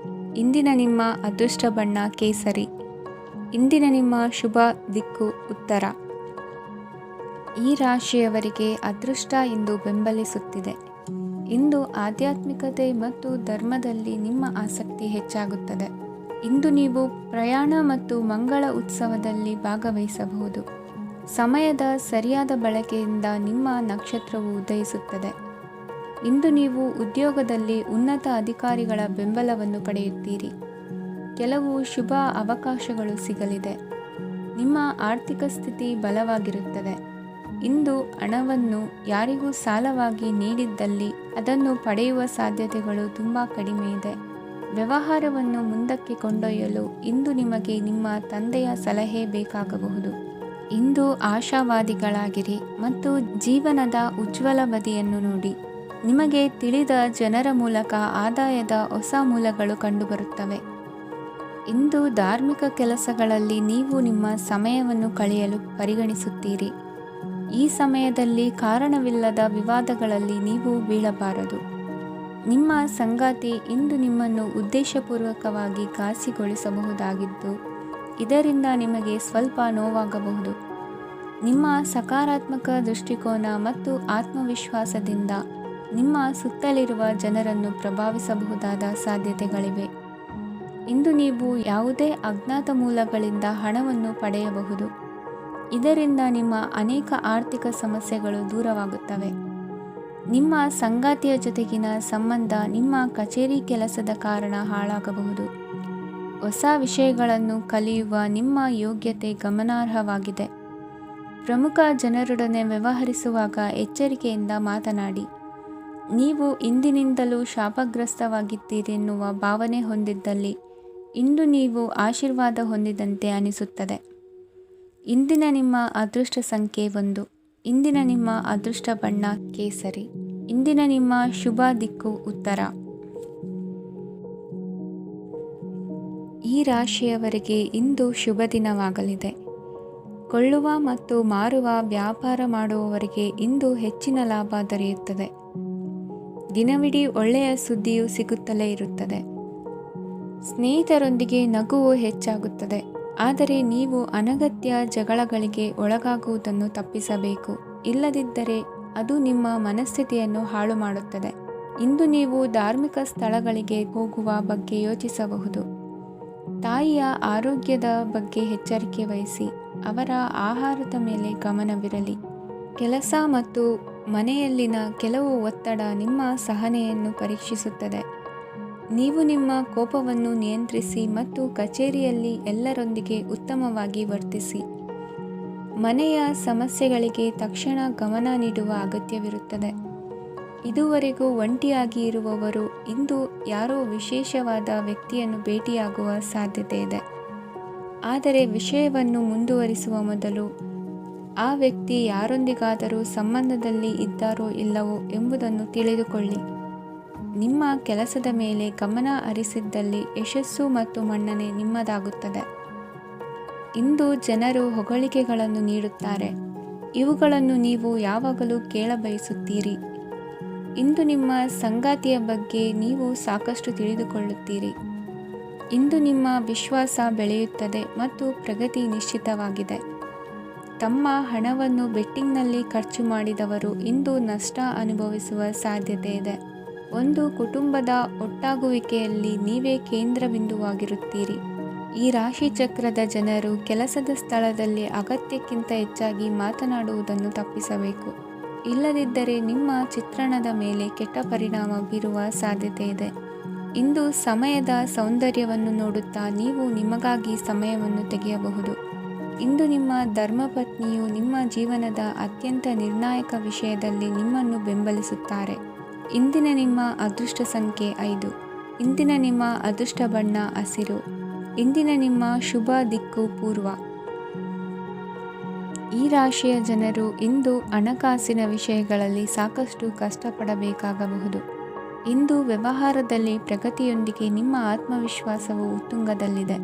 ಇಂದಿನ ನಿಮ್ಮ ಅದೃಷ್ಟ ಬಣ್ಣ ಕೇಸರಿ. ಇಂದಿನ ನಿಮ್ಮ ಶುಭ ದಿಕ್ಕು ಉತ್ತರ. ಈ ರಾಶಿಯವರಿಗೆ ಅದೃಷ್ಟ ಇಂದು ಬೆಂಬಲಿಸುತ್ತಿದೆ. ಇಂದು ಆಧ್ಯಾತ್ಮಿಕತೆ ಮತ್ತು ಧರ್ಮದಲ್ಲಿ ನಿಮ್ಮ ಆಸಕ್ತಿ ಹೆಚ್ಚಾಗುತ್ತದೆ. ಇಂದು ನೀವು ಪ್ರಯಾಣ ಮತ್ತು ಮಂಗಳ ಉತ್ಸವದಲ್ಲಿ ಭಾಗವಹಿಸಬಹುದು. ಸಮಯದ ಸರಿಯಾದ ಬಳಕೆಯಿಂದ ನಿಮ್ಮ ನಕ್ಷತ್ರವು ಉದಯಿಸುತ್ತದೆ. ಇಂದು ನೀವು ಉದ್ಯೋಗದಲ್ಲಿ ಉನ್ನತ ಅಧಿಕಾರಿಗಳ ಬೆಂಬಲವನ್ನು ಪಡೆಯುತ್ತೀರಿ. ಕೆಲವು ಶುಭ ಅವಕಾಶಗಳು ಸಿಗಲಿದೆ. ನಿಮ್ಮ ಆರ್ಥಿಕ ಸ್ಥಿತಿ ಬಲವಾಗಿರುತ್ತದೆ. ಇಂದು ಹಣವನ್ನು ಯಾರಿಗೂ ಸಾಲವಾಗಿ ನೀಡಿದ್ದಲ್ಲಿ ಅದನ್ನು ಪಡೆಯುವ ಸಾಧ್ಯತೆಗಳು ತುಂಬ ಕಡಿಮೆ ಇದೆ. ವ್ಯವಹಾರವನ್ನು ಮುಂದಕ್ಕೆ ಕೊಂಡೊಯ್ಯಲು ಇಂದು ನಿಮಗೆ ನಿಮ್ಮ ತಂದೆಯ ಸಲಹೆ ಬೇಕಾಗಬಹುದು. ಇಂದು ಆಶಾವಾದಿಗಳಾಗಿರಿ ಮತ್ತು ಜೀವನದ ಉಜ್ವಲ ಬದಿಯನ್ನು ನೋಡಿ. ನಿಮಗೆ ತಿಳಿದ ಜನರ ಮೂಲಕ ಆದಾಯದ ಹೊಸ ಮೂಲಗಳು ಕಂಡುಬರುತ್ತವೆ. ಇಂದು ಧಾರ್ಮಿಕ ಕೆಲಸಗಳಲ್ಲಿ ನೀವು ನಿಮ್ಮ ಸಮಯವನ್ನು ಕಳೆಯಲು ಪರಿಗಣಿಸುತ್ತೀರಿ. ಈ ಸಮಯದಲ್ಲಿ ಕಾರಣವಿಲ್ಲದ ವಿವಾದಗಳಲ್ಲಿ ನೀವು ಬೀಳಬಾರದು. ನಿಮ್ಮ ಸಂಗಾತಿ ಇಂದು ನಿಮ್ಮನ್ನು ಉದ್ದೇಶಪೂರ್ವಕವಾಗಿ ಘಾಸಿಗೊಳಿಸಬಹುದಾಗಿದ್ದು ಇದರಿಂದ ನಿಮಗೆ ಸ್ವಲ್ಪ ನೋವಾಗಬಹುದು. ನಿಮ್ಮ ಸಕಾರಾತ್ಮಕ ದೃಷ್ಟಿಕೋನ ಮತ್ತು ಆತ್ಮವಿಶ್ವಾಸದಿಂದ ನಿಮ್ಮ ಸುತ್ತಲಿರುವ ಜನರನ್ನು ಪ್ರಭಾವಿಸಬಹುದಾದ ಸಾಧ್ಯತೆಗಳಿವೆ. ಇಂದು ನೀವು ಯಾವುದೇ ಅಜ್ಞಾತ ಮೂಲಗಳಿಂದ ಹಣವನ್ನು ಪಡೆಯಬಹುದು. ಇದರಿಂದ ನಿಮ್ಮ ಅನೇಕ ಆರ್ಥಿಕ ಸಮಸ್ಯೆಗಳು ದೂರವಾಗುತ್ತವೆ. ನಿಮ್ಮ ಸಂಗಾತಿಯ ಜೊತೆಗಿನ ಸಂಬಂಧ ನಿಮ್ಮ ಕಚೇರಿ ಕೆಲಸದ ಕಾರಣ ಹಾಳಾಗಬಹುದು. ಹೊಸ ವಿಷಯಗಳನ್ನು ಕಲಿಯುವ ನಿಮ್ಮ ಯೋಗ್ಯತೆ ಗಮನಾರ್ಹವಾಗಿದೆ. ಪ್ರಮುಖ ಜನರೊಡನೆ ವ್ಯವಹರಿಸುವಾಗ ಎಚ್ಚರಿಕೆಯಿಂದ ಮಾತನಾಡಿ. ನೀವು ಇಂದಿನಿಂದಲೂ ಶಾಪಗ್ರಸ್ತವಾಗಿದ್ದೀರೆನ್ನುವ ಭಾವನೆ ಹೊಂದಿದ್ದಲ್ಲಿ ಇಂದು ನೀವು ಆಶೀರ್ವಾದ ಹೊಂದಿದಂತೆ ಅನಿಸುತ್ತದೆ. ಇಂದಿನ ನಿಮ್ಮ ಅದೃಷ್ಟ ಸಂಖ್ಯೆ 1. ಇಂದಿನ ನಿಮ್ಮ ಅದೃಷ್ಟ ಬಣ್ಣ ಕೇಸರಿ. ಇಂದಿನ ನಿಮ್ಮ ಶುಭ ದಿಕ್ಕು ಉತ್ತರ. ಈ ರಾಶಿಯವರಿಗೆ ಇಂದು ಶುಭ ದಿನವಾಗಲಿದೆ. ಕೊಳ್ಳುವ ಮತ್ತು ಮಾರುವ ವ್ಯಾಪಾರ ಮಾಡುವವರಿಗೆ ಇಂದು ಹೆಚ್ಚಿನ ಲಾಭ ದೊರೆಯುತ್ತದೆ. ದಿನವಿಡೀ ಒಳ್ಳೆಯ ಸುದ್ದಿಯು ಸಿಗುತ್ತಲೇ ಇರುತ್ತದೆ. ಸ್ನೇಹಿತರೊಂದಿಗೆ ನಗುವು ಹೆಚ್ಚಾಗುತ್ತದೆ. ಆದರೆ ನೀವು ಅನಗತ್ಯ ಜಗಳಗಳಿಗೆ ಒಳಗಾಗುವುದನ್ನು ತಪ್ಪಿಸಬೇಕು. ಇಲ್ಲದಿದ್ದರೆ ಅದು ನಿಮ್ಮ ಮನಸ್ಥಿತಿಯನ್ನು ಹಾಳು ಮಾಡುತ್ತದೆ. ಇಂದು ನೀವು ಧಾರ್ಮಿಕ ಸ್ಥಳಗಳಿಗೆ ಹೋಗುವ ಬಗ್ಗೆ ಯೋಚಿಸಬಹುದು. ತಾಯಿಯ ಆರೋಗ್ಯದ ಬಗ್ಗೆ ಎಚ್ಚರಿಕೆ ವಹಿಸಿ. ಅವರ ಆಹಾರದ ಮೇಲೆ ಗಮನವಿರಲಿ. ಕೆಲಸ ಮತ್ತು ಮನೆಯಲ್ಲಿನ ಕೆಲವು ಒತ್ತಡ ನಿಮ್ಮ ಸಹನೆಯನ್ನು ಪರೀಕ್ಷಿಸುತ್ತದೆ. ನೀವು ನಿಮ್ಮ ಕೋಪವನ್ನು ನಿಯಂತ್ರಿಸಿ ಮತ್ತು ಕಚೇರಿಯಲ್ಲಿ ಎಲ್ಲರೊಂದಿಗೆ ಉತ್ತಮವಾಗಿ ವರ್ತಿಸಿ. ಮನೆಯ ಸಮಸ್ಯೆಗಳಿಗೆ ತಕ್ಷಣ ಗಮನ ನೀಡುವ ಅಗತ್ಯವಿರುತ್ತದೆ. ಇದುವರೆಗೂ ಒಂಟಿಯಾಗಿ ಇರುವವರು ಇಂದು ಯಾರೋ ವಿಶೇಷವಾದ ವ್ಯಕ್ತಿಯನ್ನು ಭೇಟಿಯಾಗುವ ಸಾಧ್ಯತೆ ಇದೆ. ಆದರೆ ವಿಷಯವನ್ನು ಮುಂದುವರಿಸುವ ಮೊದಲು ಆ ವ್ಯಕ್ತಿ ಯಾರೊಂದಿಗಾದರೂ ಸಂಬಂಧದಲ್ಲಿ ಇದ್ದಾರೋ ಇಲ್ಲವೋ ಎಂಬುದನ್ನು ತಿಳಿದುಕೊಳ್ಳಿ. ನಿಮ್ಮ ಕೆಲಸದ ಮೇಲೆ ಗಮನ ಹರಿಸಿದ್ದಲ್ಲಿ ಯಶಸ್ಸು ಮತ್ತು ಮನ್ನಣೆ ನಿಮ್ಮದಾಗುತ್ತದೆ. ಇಂದು ಜನರು ಹೊಗಳಿಕೆಗಳನ್ನು ನೀಡುತ್ತಾರೆ. ಇವುಗಳನ್ನು ನೀವು ಯಾವಾಗಲೂ ಕೇಳಬಯಸುತ್ತೀರಿ. ಇಂದು ನಿಮ್ಮ ಸಂಗಾತಿಯ ಬಗ್ಗೆ ನೀವು ಸಾಕಷ್ಟು ತಿಳಿದುಕೊಳ್ಳುತ್ತೀರಿ. ಇಂದು ನಿಮ್ಮ ವಿಶ್ವಾಸ ಬೆಳೆಯುತ್ತದೆ ಮತ್ತು ಪ್ರಗತಿ ನಿಶ್ಚಿತವಾಗಿದೆ. ತಮ್ಮ ಹಣವನ್ನು ಬೆಟ್ಟಿಂಗ್ನಲ್ಲಿ ಖರ್ಚು ಮಾಡಿದವರು ಇಂದು ನಷ್ಟ ಅನುಭವಿಸುವ ಸಾಧ್ಯತೆ ಇದೆ. ಒಂದು ಕುಟುಂಬದ ಒಟ್ಟಾಗುವಿಕೆಯಲ್ಲಿ ನೀವೇ ಕೇಂದ್ರ ಬಿಂದುವಾಗಿರುತ್ತೀರಿ. ಈ ರಾಶಿ ಚಕ್ರದ ಜನರು ಕೆಲಸದ ಸ್ಥಳದಲ್ಲಿ ಅಗತ್ಯಕ್ಕಿಂತ ಹೆಚ್ಚಾಗಿ ಮಾತನಾಡುವುದನ್ನು ತಪ್ಪಿಸಬೇಕು. ಇಲ್ಲದಿದ್ದರೆ ನಿಮ್ಮ ಚಿತ್ರಣದ ಮೇಲೆ ಕೆಟ್ಟ ಪರಿಣಾಮ ಬೀರುವ ಸಾಧ್ಯತೆ ಇದೆ. ಇಂದು ಸಮಯದ ಸೌಂದರ್ಯವನ್ನು ನೋಡುತ್ತಾ ನೀವು ನಿಮಗಾಗಿ ಸಮಯವನ್ನು ತೆಗೆಯಬಹುದು. ಇಂದು ನಿಮ್ಮ ಧರ್ಮಪತ್ನಿಯು ನಿಮ್ಮ ಜೀವನದ ಅತ್ಯಂತ ನಿರ್ಣಾಯಕ ವಿಷಯದಲ್ಲಿ ನಿಮ್ಮನ್ನು ಬೆಂಬಲಿಸುತ್ತಾರೆ. ಇಂದಿನ ನಿಮ್ಮ ಅದೃಷ್ಟ ಸಂಖ್ಯೆ 5. ಇಂದಿನ ನಿಮ್ಮ ಅದೃಷ್ಟ ಬಣ್ಣ ಹಸಿರು. ಇಂದಿನ ನಿಮ್ಮ ಶುಭ ದಿಕ್ಕು ಪೂರ್ವ. ಈ ರಾಶಿಯ ಜನರು ಇಂದು ಹಣಕಾಸಿನ ವಿಷಯಗಳಲ್ಲಿ ಸಾಕಷ್ಟು ಕಷ್ಟಪಡಬೇಕಾಗಬಹುದು. ಇಂದು ವ್ಯವಹಾರದಲ್ಲಿ ಪ್ರಗತಿಯೊಂದಿಗೆ ನಿಮ್ಮ ಆತ್ಮವಿಶ್ವಾಸವು ಉತ್ತುಂಗದಲ್ಲಿದೆ.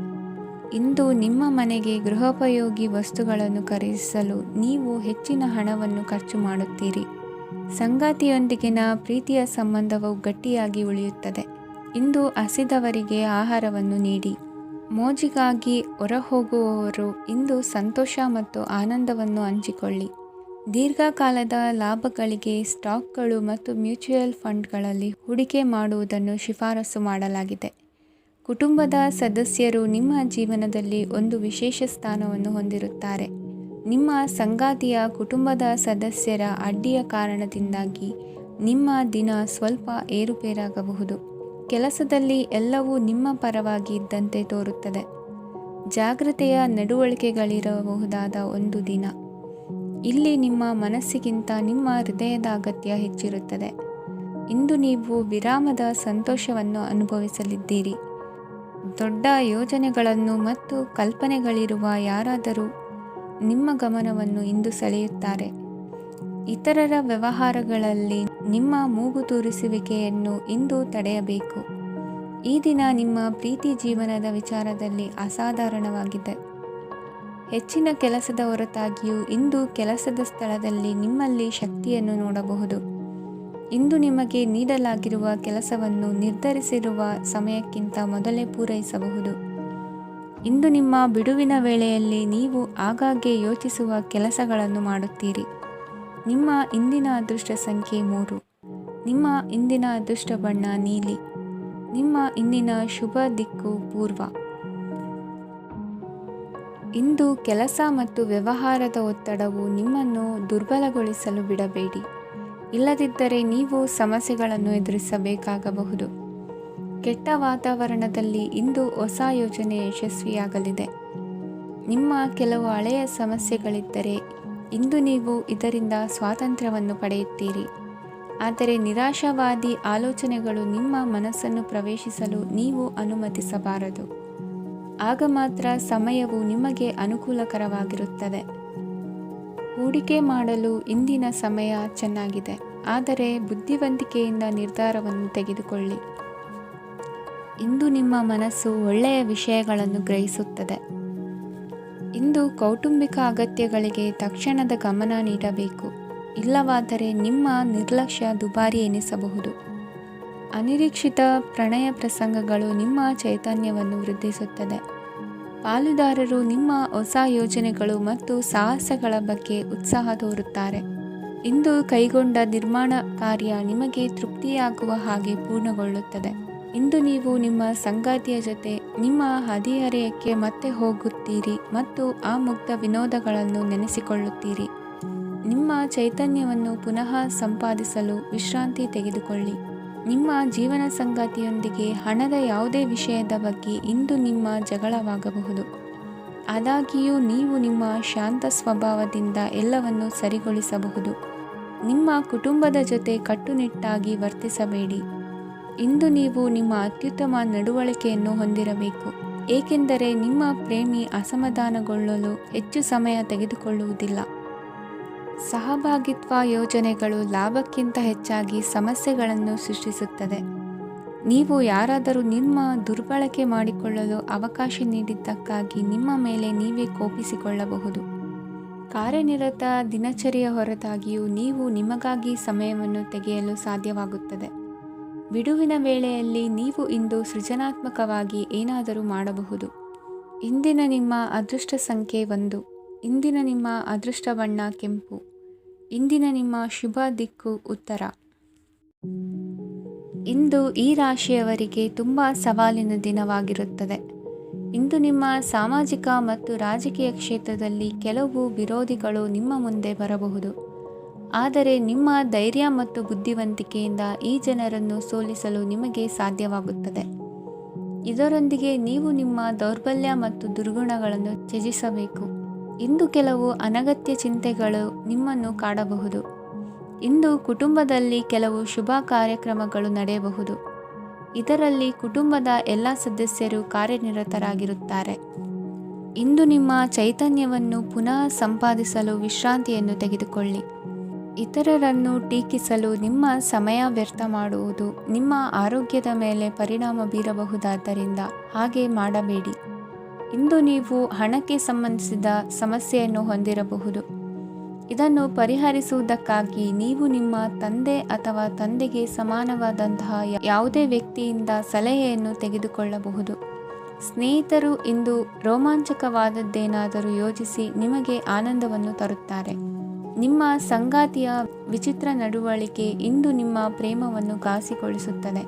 ಇಂದು ನಿಮ್ಮ ಮನೆಗೆ ಗೃಹೋಪಯೋಗಿ ವಸ್ತುಗಳನ್ನು ಖರೀದಿಸಲು ನೀವು ಹೆಚ್ಚಿನ ಹಣವನ್ನು ಖರ್ಚು ಮಾಡುತ್ತೀರಿ. ಸಂಗಾತಿಯೊಂದಿಗಿನ ಪ್ರೀತಿಯ ಸಂಬಂಧವು ಗಟ್ಟಿಯಾಗಿ ಉಳಿಯುತ್ತದೆ. ಇಂದು ಹಸಿದವರಿಗೆ ಆಹಾರವನ್ನು ನೀಡಿ. ಮೋಜಿಗಾಗಿ ಹೊರಹೋಗುವವರು ಇಂದು ಸಂತೋಷ ಮತ್ತು ಆನಂದವನ್ನು ಹಂಚಿಕೊಳ್ಳಿ. ದೀರ್ಘಕಾಲದ ಲಾಭಗಳಿಗೆ ಸ್ಟಾಕ್ಗಳು ಮತ್ತು ಮ್ಯೂಚುವಲ್ ಫಂಡ್ಗಳಲ್ಲಿ ಹೂಡಿಕೆ ಮಾಡುವುದನ್ನು ಶಿಫಾರಸು ಮಾಡಲಾಗಿದೆ. ಕುಟುಂಬದ ಸದಸ್ಯರು ನಿಮ್ಮ ಜೀವನದಲ್ಲಿ ಒಂದು ವಿಶೇಷ ಸ್ಥಾನವನ್ನು ಹೊಂದಿರುತ್ತಾರೆ. ನಿಮ್ಮ ಸಂಗಾತಿಯ ಕುಟುಂಬದ ಸದಸ್ಯರ ಅಡ್ಡಿಯ ಕಾರಣದಿಂದಾಗಿ ನಿಮ್ಮ ದಿನ ಸ್ವಲ್ಪ ಏರುಪೇರಾಗಬಹುದು. ಕೆಲಸದಲ್ಲಿ ಎಲ್ಲವೂ ನಿಮ್ಮ ಪರವಾಗಿ ಇದ್ದಂತೆ ತೋರುತ್ತದೆ. ಜಾಗ್ರತೆಯ ನಡವಳಿಕೆಗಳಿರಬಹುದಾದ ಒಂದು ದಿನ. ಇಲ್ಲಿ ನಿಮ್ಮ ಮನಸ್ಸಿಗಿಂತ ನಿಮ್ಮ ಹೃದಯದ ಅಗತ್ಯ ಹೆಚ್ಚಿರುತ್ತದೆ. ಇಂದು ನೀವು ವಿರಾಮದ ಸಂತೋಷವನ್ನು ಅನುಭವಿಸಲಿದ್ದೀರಿ. ದೊಡ್ಡ ಯೋಜನೆಗಳನ್ನು ಮತ್ತು ಕಲ್ಪನೆಗಳಿರುವ ಯಾರಾದರೂ ನಿಮ್ಮ ಗಮನವನ್ನು ಇಂದು ಸೆಳೆಯುತ್ತಾರೆ. ಇತರರ ವ್ಯವಹಾರಗಳಲ್ಲಿ ನಿಮ್ಮ ಮೂಗು ತೂರಿಸುವಿಕೆಯನ್ನು ಇಂದು ತಡೆಯಬೇಕು. ಈ ದಿನ ನಿಮ್ಮ ಪ್ರೀತಿ ಜೀವನದ ವಿಚಾರದಲ್ಲಿ ಅಸಾಧಾರಣವಾಗಿದೆ. ಹೆಚ್ಚಿನ ಕೆಲಸದ ಹೊರತಾಗಿಯೂ ಇಂದು ಕೆಲಸದ ಸ್ಥಳದಲ್ಲಿ ನಿಮ್ಮಲ್ಲಿ ಶಕ್ತಿಯನ್ನು ನೋಡಬಹುದು. ಇಂದು ನಿಮಗೆ ನೀಡಲಾಗಿರುವ ಕೆಲಸವನ್ನು ನಿರ್ಧರಿಸಿರುವ ಸಮಯಕ್ಕಿಂತ ಮೊದಲೇ ಪೂರೈಸಬಹುದು. ಇಂದು ನಿಮ್ಮ ಬಿಡುವಿನ ವೇಳೆಯಲ್ಲಿ ನೀವು ಆಗಾಗ್ಗೆ ಯೋಚಿಸುವ ಕೆಲಸಗಳನ್ನು ಮಾಡುತ್ತೀರಿ. ನಿಮ್ಮ ಇಂದಿನ ಅದೃಷ್ಟ ಸಂಖ್ಯೆ 3. ನಿಮ್ಮ ಇಂದಿನ ಅದೃಷ್ಟ ಬಣ್ಣ ನೀಲಿ. ನಿಮ್ಮ ಇಂದಿನ ಶುಭ ದಿಕ್ಕು ಪೂರ್ವ. ಇಂದು ಕೆಲಸ ಮತ್ತು ವ್ಯವಹಾರದ ಒತ್ತಡವು ನಿಮ್ಮನ್ನು ದುರ್ಬಲಗೊಳಿಸಲು ಬಿಡಬೇಡಿ. ಇಲ್ಲದಿದ್ದರೆ ನೀವು ಸಮಸ್ಯೆಗಳನ್ನು ಎದುರಿಸಬೇಕಾಗಬಹುದು. ಕೆಟ್ಟ ವಾತಾವರಣದಲ್ಲಿ ಇಂದು ಹೊಸ ಯೋಜನೆ ಯಶಸ್ವಿಯಾಗಲಿದೆ. ನಿಮ್ಮ ಕೆಲವು ಹಳೆಯ ಸಮಸ್ಯೆಗಳಿದ್ದರೆ ಇಂದು ನೀವು ಇದರಿಂದ ಸ್ವಾತಂತ್ರ್ಯವನ್ನು ಪಡೆಯುತ್ತೀರಿ. ಆದರೆ ನಿರಾಶಾವಾದಿ ಆಲೋಚನೆಗಳು ನಿಮ್ಮ ಮನಸ್ಸನ್ನು ಪ್ರವೇಶಿಸಲು ನೀವು ಅನುಮತಿಸಬಾರದು. ಆಗ ಮಾತ್ರ ಸಮಯವು ನಿಮಗೆ ಅನುಕೂಲಕರವಾಗಿರುತ್ತದೆ. ಹೂಡಿಕೆ ಮಾಡಲು ಇಂದಿನ ಸಮಯ ಚೆನ್ನಾಗಿದೆ, ಆದರೆ ಬುದ್ಧಿವಂತಿಕೆಯಿಂದ ನಿರ್ಧಾರವನ್ನು ತೆಗೆದುಕೊಳ್ಳಿ. ಇಂದು ನಿಮ್ಮ ಮನಸ್ಸು ಒಳ್ಳೆಯ ವಿಷಯಗಳನ್ನು ಗ್ರಹಿಸುತ್ತದೆ. ಇಂದು ಕೌಟುಂಬಿಕ ಅಗತ್ಯಗಳಿಗೆ ತಕ್ಷಣದ ಗಮನ ನೀಡಬೇಕು. ಇಲ್ಲವಾದರೆ ನಿಮ್ಮ ನಿರ್ಲಕ್ಷ್ಯ ದುಬಾರಿ ಎನಿಸಬಹುದು. ಅನಿರೀಕ್ಷಿತ ಪ್ರಣಯ ಪ್ರಸಂಗಗಳು ನಿಮ್ಮ ಚೈತನ್ಯವನ್ನು ವೃದ್ಧಿಸುತ್ತದೆ. ಪಾಲುದಾರರು ನಿಮ್ಮ ಹೊಸ ಯೋಜನೆಗಳು ಮತ್ತು ಸಾಹಸಗಳ ಬಗ್ಗೆ ಉತ್ಸಾಹ ತೋರುತ್ತಾರೆ. ಇಂದು ಕೈಗೊಂಡ ನಿರ್ಮಾಣ ಕಾರ್ಯ ನಿಮಗೆ ತೃಪ್ತಿಯಾಗುವ ಹಾಗೆ ಪೂರ್ಣಗೊಳ್ಳುತ್ತದೆ. ಇಂದು ನೀವು ನಿಮ್ಮ ಸಂಗಾತಿಯ ಜೊತೆ ನಿಮ್ಮ ಹದಿಹರೆಯಕ್ಕೆ ಮತ್ತೆ ಹೋಗುತ್ತೀರಿ ಮತ್ತು ಆ ಮುಗ್ಧ ವಿನೋದಗಳನ್ನು ನೆನೆಸಿಕೊಳ್ಳುತ್ತೀರಿ. ನಿಮ್ಮ ಚೈತನ್ಯವನ್ನು ಪುನಃ ಸಂಪಾದಿಸಲು ವಿಶ್ರಾಂತಿ ತೆಗೆದುಕೊಳ್ಳಿ. ನಿಮ್ಮ ಜೀವನ ಸಂಗಾತಿಯೊಂದಿಗೆ ಹಣದ ಯಾವುದೇ ವಿಷಯದ ಬಗ್ಗೆ ಇಂದು ನಿಮ್ಮ ಜಗಳವಾಗಬಹುದು. ಆದಾಗ್ಯೂ ನೀವು ನಿಮ್ಮ ಶಾಂತ ಸ್ವಭಾವದಿಂದ ಎಲ್ಲವನ್ನು ಸರಿಗೊಳಿಸಬಹುದು. ನಿಮ್ಮ ಕುಟುಂಬದ ಜೊತೆ ಕಟ್ಟುನಿಟ್ಟಾಗಿ ವರ್ತಿಸಬೇಡಿ. ಇಂದು ನೀವು ನಿಮ್ಮ ಅತ್ಯುತ್ತಮ ನಡವಳಿಕೆಯನ್ನು ಹೊಂದಿರಬೇಕು, ಏಕೆಂದರೆ ನಿಮ್ಮ ಪ್ರೇಮಿ ಅಸಮಾಧಾನಗೊಳ್ಳಲು ಹೆಚ್ಚು ಸಮಯ ತೆಗೆದುಕೊಳ್ಳುವುದಿಲ್ಲ. ಸಹಭಾಗಿತ್ವ ಯೋಜನೆಗಳು ಲಾಭಕ್ಕಿಂತ ಹೆಚ್ಚಾಗಿ ಸಮಸ್ಯೆಗಳನ್ನು ಸೃಷ್ಟಿಸುತ್ತದೆ. ನೀವು ಯಾರಾದರೂ ನಿಮ್ಮ ದುರ್ಬಳಕೆ ಮಾಡಿಕೊಳ್ಳಲು ಅವಕಾಶ ನೀಡಿದ್ದಕ್ಕಾಗಿ ನಿಮ್ಮ ಮೇಲೆ ನೀವೇ ಕೋಪಿಸಿಕೊಳ್ಳಬಹುದು. ಕಾರ್ಯನಿರತ ದಿನಚರಿಯ ಹೊರತಾಗಿಯೂ ನೀವು ನಿಮಗಾಗಿ ಸಮಯವನ್ನು ತೆಗೆಯಲು ಸಾಧ್ಯವಾಗುತ್ತದೆ. ಬಿಡುವಿನ ವೇಳೆಯಲ್ಲಿ ನೀವು ಇಂದು ಸೃಜನಾತ್ಮಕವಾಗಿ ಏನಾದರೂ ಮಾಡಬಹುದು. ಇಂದಿನ ನಿಮ್ಮ ಅದೃಷ್ಟ ಸಂಖ್ಯೆ 1. ಇಂದಿನ ನಿಮ್ಮ ಅದೃಷ್ಟ ಬಣ್ಣ ಕೆಂಪು. ಇಂದಿನ ನಿಮ್ಮ ಶುಭ ದಿಕ್ಕು ಉತ್ತರ. ಇಂದು ಈ ರಾಶಿಯವರಿಗೆ ತುಂಬ ಸವಾಲಿನ ದಿನವಾಗಿರುತ್ತದೆ. ಇಂದು ನಿಮ್ಮ ಸಾಮಾಜಿಕ ಮತ್ತು ರಾಜಕೀಯ ಕ್ಷೇತ್ರದಲ್ಲಿ ಕೆಲವು ವಿರೋಧಿಗಳು ನಿಮ್ಮ ಮುಂದೆ ಬರಬಹುದು. ಆದರೆ ನಿಮ್ಮ ಧೈರ್ಯ ಮತ್ತು ಬುದ್ಧಿವಂತಿಕೆಯಿಂದ ಈ ಜನರನ್ನು ಸೋಲಿಸಲು ನಿಮಗೆ ಸಾಧ್ಯವಾಗುತ್ತದೆ. ಇದರೊಂದಿಗೆ ನೀವು ನಿಮ್ಮ ದೌರ್ಬಲ್ಯ ಮತ್ತು ದುರ್ಗುಣಗಳನ್ನು ತ್ಯಜಿಸಬೇಕು. ಇಂದು ಕೆಲವು ಅನಗತ್ಯ ಚಿಂತೆಗಳು ನಿಮ್ಮನ್ನು ಕಾಡಬಹುದು. ಇಂದು ಕುಟುಂಬದಲ್ಲಿ ಕೆಲವು ಶುಭ ಕಾರ್ಯಕ್ರಮಗಳು ನಡೆಯಬಹುದು. ಇದರಲ್ಲಿ ಕುಟುಂಬದ ಎಲ್ಲ ಸದಸ್ಯರು ಕಾರ್ಯನಿರತರಾಗಿರುತ್ತಾರೆ. ಇಂದು ನಿಮ್ಮ ಚೈತನ್ಯವನ್ನು ಪುನಃ ಸಂಪಾದಿಸಲು ವಿಶ್ರಾಂತಿಯನ್ನು ತೆಗೆದುಕೊಳ್ಳಿ. ಇತರರನ್ನು ಟೀಕಿಸಲು ನಿಮ್ಮ ಸಮಯ ವ್ಯರ್ಥ ಮಾಡುವುದು ನಿಮ್ಮ ಆರೋಗ್ಯದ ಮೇಲೆ ಪರಿಣಾಮ ಬೀರಬಹುದಾದ್ದರಿಂದ ಹಾಗೆ ಮಾಡಬೇಡಿ. ಇಂದು ನೀವು ಹಣಕ್ಕೆ ಸಂಬಂಧಿಸಿದ ಸಮಸ್ಯೆಯನ್ನು ಹೊಂದಿರಬಹುದು. ಇದನ್ನು ಪರಿಹರಿಸುವುದಕ್ಕಾಗಿ ನೀವು ನಿಮ್ಮ ತಂದೆ ಅಥವಾ ತಂದೆಗೆ ಸಮಾನವಾದಂತಹ ಯಾವುದೇ ವ್ಯಕ್ತಿಯಿಂದ ಸಲಹೆಯನ್ನು ತೆಗೆದುಕೊಳ್ಳಬಹುದು. ಸ್ನೇಹಿತರು ಇಂದು ರೋಮಾಂಚಕವಾದದ್ದೇನಾದರೂ ಯೋಜಿಸಿ ನಿಮಗೆ ಆನಂದವನ್ನು ತರುತ್ತಾರೆ. ನಿಮ್ಮ ಸಂಗಾತಿಯ ವಿಚಿತ್ರ ನಡವಳಿಕೆ ಇಂದು ನಿಮ್ಮ ಪ್ರೇಮವನ್ನು ಘಾಸಿಗೊಳಿಸುತ್ತದೆ.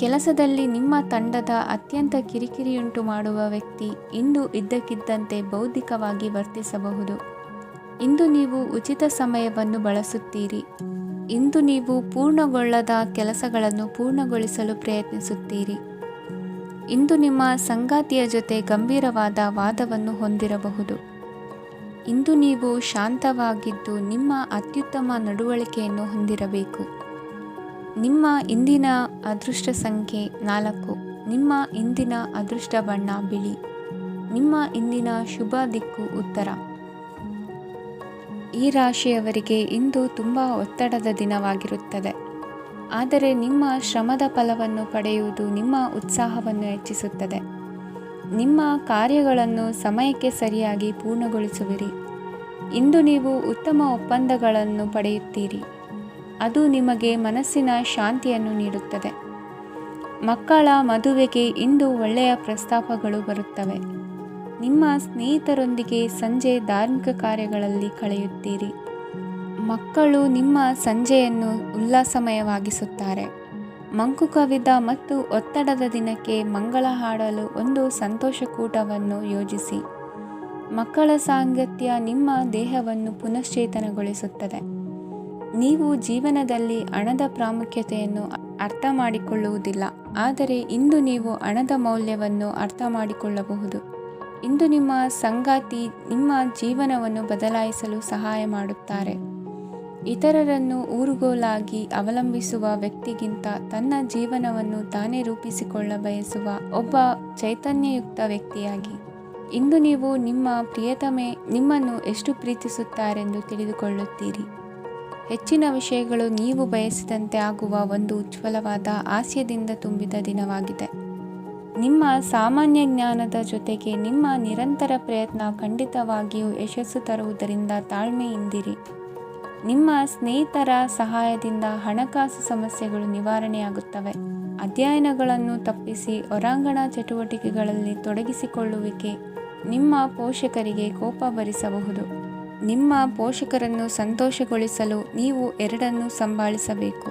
ಕೆಲಸದಲ್ಲಿ ನಿಮ್ಮ ತಂಡದ ಅತ್ಯಂತ ಕಿರಿಕಿರಿಯುಂಟು ಮಾಡುವ ವ್ಯಕ್ತಿ ಇಂದು ಇದ್ದಕ್ಕಿದ್ದಂತೆ ಬೌದ್ಧಿಕವಾಗಿ ವರ್ತಿಸಬಹುದು. ಇಂದು ನೀವು ಉಚಿತ ಸಮಯವನ್ನು ಬಳಸುತ್ತೀರಿ. ಇಂದು ನೀವು ಪೂರ್ಣಗೊಳ್ಳದ ಕೆಲಸಗಳನ್ನು ಪೂರ್ಣಗೊಳಿಸಲು ಪ್ರಯತ್ನಿಸುತ್ತೀರಿ. ಇಂದು ನಿಮ್ಮ ಸಂಗಾತಿಯ ಜೊತೆ ಗಂಭೀರವಾದ ವಾದವನ್ನು ಹೊಂದಿರಬಹುದು. ಇಂದು ನೀವು ಶಾಂತವಾಗಿದ್ದು ನಿಮ್ಮ ಅತ್ಯುತ್ತಮ ನಡವಳಿಕೆಯನ್ನು ಹೊಂದಿರಬೇಕು. ನಿಮ್ಮ ಇಂದಿನ ಅದೃಷ್ಟ ಸಂಖ್ಯೆ 4. ನಿಮ್ಮ ಇಂದಿನ ಅದೃಷ್ಟ ಬಣ್ಣ ಬಿಳಿ. ನಿಮ್ಮ ಇಂದಿನ ಶುಭ ದಿಕ್ಕು ಉತ್ತರ. ಈ ರಾಶಿಯವರಿಗೆ ಇಂದು ತುಂಬ ಒತ್ತಡದ ದಿನವಾಗಿರುತ್ತದೆ. ಆದರೆ ನಿಮ್ಮ ಶ್ರಮದ ಫಲವನ್ನು ಪಡೆಯುವುದು ನಿಮ್ಮ ಉತ್ಸಾಹವನ್ನು ಹೆಚ್ಚಿಸುತ್ತದೆ. ನಿಮ್ಮ ಕಾರ್ಯಗಳನ್ನು ಸಮಯಕ್ಕೆ ಸರಿಯಾಗಿ ಪೂರ್ಣಗೊಳಿಸುವಿರಿ. ಇಂದು ನೀವು ಉತ್ತಮ ಒಪ್ಪಂದಗಳನ್ನು ಪಡೆಯುತ್ತೀರಿ. ಅದು ನಿಮಗೆ ಮನಸ್ಸಿನ ಶಾಂತಿಯನ್ನು ನೀಡುತ್ತದೆ. ಮಕ್ಕಳ ಮದುವೆಗೆ ಇಂದು ಒಳ್ಳೆಯ ಪ್ರಸ್ತಾಪಗಳು ಬರುತ್ತವೆ. ನಿಮ್ಮ ಸ್ನೇಹಿತರೊಂದಿಗೆ ಸಂಜೆ ಧಾರ್ಮಿಕ ಕಾರ್ಯಗಳಲ್ಲಿ ಕಳೆಯುತ್ತೀರಿ. ಮಕ್ಕಳು ನಿಮ್ಮ ಸಂಜೆಯನ್ನು ಉಲ್ಲಾಸಮಯವಾಗಿಸುತ್ತಾರೆ. ಮಂಕು ಕವಿದ ಮತ್ತು ಒತ್ತಡದ ದಿನಕ್ಕೆ ಮಂಗಳ ಹಾಡಲು ಒಂದು ಸಂತೋಷಕೂಟವನ್ನು ಯೋಜಿಸಿ. ಮಕ್ಕಳ ಸಾಂಗತ್ಯ ನಿಮ್ಮ ದೇಹವನ್ನು ಪುನಶ್ಚೇತನಗೊಳಿಸುತ್ತದೆ. ನೀವು ಜೀವನದಲ್ಲಿ ಹಣದ ಪ್ರಾಮುಖ್ಯತೆಯನ್ನು ಅರ್ಥ ಮಾಡಿಕೊಳ್ಳುವುದಿಲ್ಲ, ಆದರೆ ಇಂದು ನೀವು ಹಣದ ಮೌಲ್ಯವನ್ನು ಅರ್ಥ ಮಾಡಿಕೊಳ್ಳಬಹುದು. ಇಂದು ನಿಮ್ಮ ಸಂಗಾತಿ ನಿಮ್ಮ ಜೀವನವನ್ನು ಬದಲಾಯಿಸಲು ಸಹಾಯ ಮಾಡುತ್ತಾರೆ. ಇತರರನ್ನು ಊರುಗೋಲಾಗಿ ಅವಲಂಬಿಸುವ ವ್ಯಕ್ತಿಗಿಂತ ತನ್ನ ಜೀವನವನ್ನು ತಾನೇ ರೂಪಿಸಿಕೊಳ್ಳ ಬಯಸುವ ಒಬ್ಬ ಚೈತನ್ಯಯುಕ್ತ ವ್ಯಕ್ತಿಯಾಗಿ. ಇಂದು ನೀವು ನಿಮ್ಮ ಪ್ರಿಯತಮೆ ನಿಮ್ಮನ್ನು ಎಷ್ಟು ಪ್ರೀತಿಸುತ್ತಾರೆಂದು ತಿಳಿದುಕೊಳ್ಳುತ್ತೀರಿ. ಹೆಚ್ಚಿನ ವಿಷಯಗಳು ನೀವು ಬಯಸಿದಂತೆ ಆಗುವ ಒಂದು ಉಜ್ವಲವಾದ ಹಾಸ್ಯದಿಂದ ತುಂಬಿದ ದಿನವಾಗಿದೆ. ನಿಮ್ಮ ಸಾಮಾನ್ಯ ಜ್ಞಾನದ ಜೊತೆಗೆ ನಿಮ್ಮ ನಿರಂತರ ಪ್ರಯತ್ನ ಖಂಡಿತವಾಗಿಯೂ ಯಶಸ್ಸು ತರುವುದರಿಂದ ತಾಳ್ಮೆಯಿಂದಿರಿ. ನಿಮ್ಮ ಸ್ನೇಹಿತರ ಸಹಾಯದಿಂದ ಹಣಕಾಸು ಸಮಸ್ಯೆಗಳು ನಿವಾರಣೆಯಾಗುತ್ತವೆ. ಅಧ್ಯಯನಗಳನ್ನು ತಪ್ಪಿಸಿ ಹೊರಾಂಗಣ ಚಟುವಟಿಕೆಗಳಲ್ಲಿ ತೊಡಗಿಸಿಕೊಳ್ಳುವಿಕೆ ನಿಮ್ಮ ಪೋಷಕರಿಗೆ ಕೋಪ ಭರಿಸಬಹುದು. ನಿಮ್ಮ ಪೋಷಕರನ್ನು ಸಂತೋಷಗೊಳಿಸಲು ನೀವು ಎರಡನ್ನೂ ಸಂಭಾಳಿಸಬೇಕು.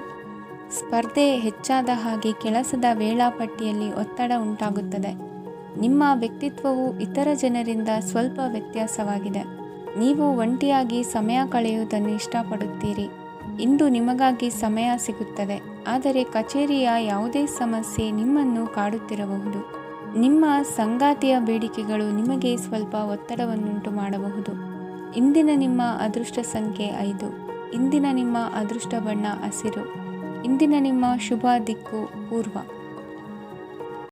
ಸ್ಪರ್ಧೆ ಹೆಚ್ಚಾದ ಹಾಗೆ ಕೆಲಸದ ವೇಳಾಪಟ್ಟಿಯಲ್ಲಿ ಒತ್ತಡ ಉಂಟಾಗುತ್ತದೆ. ನಿಮ್ಮ ವ್ಯಕ್ತಿತ್ವವು ಇತರ ಜನರಿಂದ ಸ್ವಲ್ಪ ವ್ಯತ್ಯಾಸವಾಗಿದೆ. ನೀವು ಒಂಟಿಯಾಗಿ ಸಮಯ ಕಳೆಯುವುದನ್ನು ಇಷ್ಟಪಡುತ್ತೀರಿ. ಇಂದು ನಿಮಗಾಗಿ ಸಮಯ ಸಿಗುತ್ತದೆ, ಆದರೆ ಕಚೇರಿಯ ಯಾವುದೇ ಸಮಸ್ಯೆ ನಿಮ್ಮನ್ನು ಕಾಡುತ್ತಿರಬಹುದು. ನಿಮ್ಮ ಸಂಗಾತಿಯ ಬೇಡಿಕೆಗಳು ನಿಮಗೆ ಸ್ವಲ್ಪ ಒತ್ತಡವನ್ನುಂಟು ಮಾಡಬಹುದು. ಇಂದಿನ ನಿಮ್ಮ ಅದೃಷ್ಟ ಸಂಖ್ಯೆ 5. ಇಂದಿನ ನಿಮ್ಮ ಅದೃಷ್ಟ ಬಣ್ಣ ಹಸಿರು. ಇಂದಿನ ನಿಮ್ಮ ಶುಭ ದಿಕ್ಕು ಪೂರ್ವ.